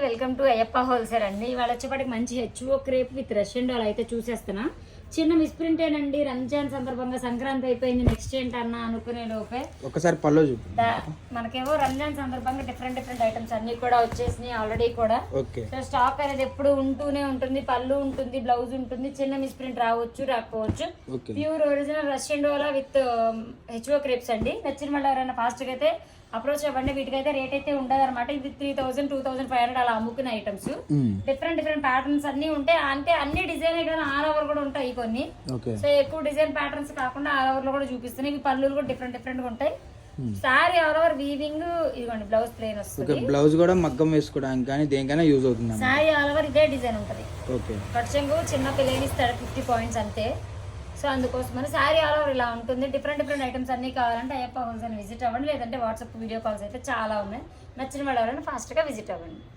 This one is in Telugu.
వెల్కమ్ టు అయ్యప్ప హోల్సేల్ అండి. ఇవాళ వచ్చేపాటికి మంచి హెచ్ఓ క్రేప్ విత్ రష్యన్ డాల్ అయితే చూసేస్తున్నా. చిన్న మిస్ప్రింటేనండి. రంజాన్ సందర్భంగా సంక్రాంతి అయిపోయింది, నెక్స్ట్ ఏంటన్నా అనుకునే లోపే ఒకసారి పళ్ళు మనకేమో రంజాన్ సందర్భంగా డిఫరెంట్ ఐటమ్స్ అన్ని కూడా వచ్చేసినాయి ఆల్రెడీ కూడా. సో స్టాక్ అనేది ఎప్పుడు ఉంటూనే ఉంటుంది. పళ్ళు ఉంటుంది, బ్లౌజ్ ఉంటుంది. చిన్న మిస్ప్రింట్ రావచ్చు రాకపోవచ్చు. Pure original Russian dola with HO crepes అండి. నచ్చిన వాళ్ళు ఎవరైనా ఫాస్ట్ గా అయితే అప్రోచ్ అవ్వండి. వీటికైతే రేట్ అయితే ఉండదు అనమాట. ఇది 3000, 2500 అలా అమ్ముకునే ఐటమ్స్. డిఫరెంట్ ప్యాటర్న్స్ అన్ని ఉంటాయి. అంటే అన్ని డిజైన్ ఐటమ్ ఆల్ ఓవర్ కూడా ఉంటాయి కొన్ని. సో ఎక్కువ డిజైన్ ప్యాటర్న్స్ కాకుండా ఆల్ ఓవర్ లో కూడా చూపిస్తున్నాయి. ఇవి పళ్ళులు కూడా డిఫరెంట్ గా ఉంటాయి. Sorry all over weaving. ఇదిగోండి బ్లౌజ్ ప్లేన్ వస్తుంది. బ్లౌజ్ కూడా మగ్గం వేసుకోవడానికి కానీ దేనికైనా యూజ్ అవుతుంది. సారీ ఆల్ ఓవర్ ఇదే డిజైన్ ఉంటది. కట్చెంగు చిన్న ప్లేన్ ఇస్తాడు 50 పాయింట్స్ అంతే. సో అందుకోసమని శారీ ఆల్ ఓవర్ ఇలా ఉంటుంది. డిఫరెంట్ ఐటమ్స్ అన్ని కావాలంటే అయ్యప్ప హోల్సేల్ విజిట్ అవ్వండి. లేదంటే వాట్సాప్ వీడియో కాల్స్ అయితే చాలా ఉన్నాయి. నచ్చిన వాళ్ళు ఎవరైనా ఫాస్ట్గా విజిట్ అవ్వండి.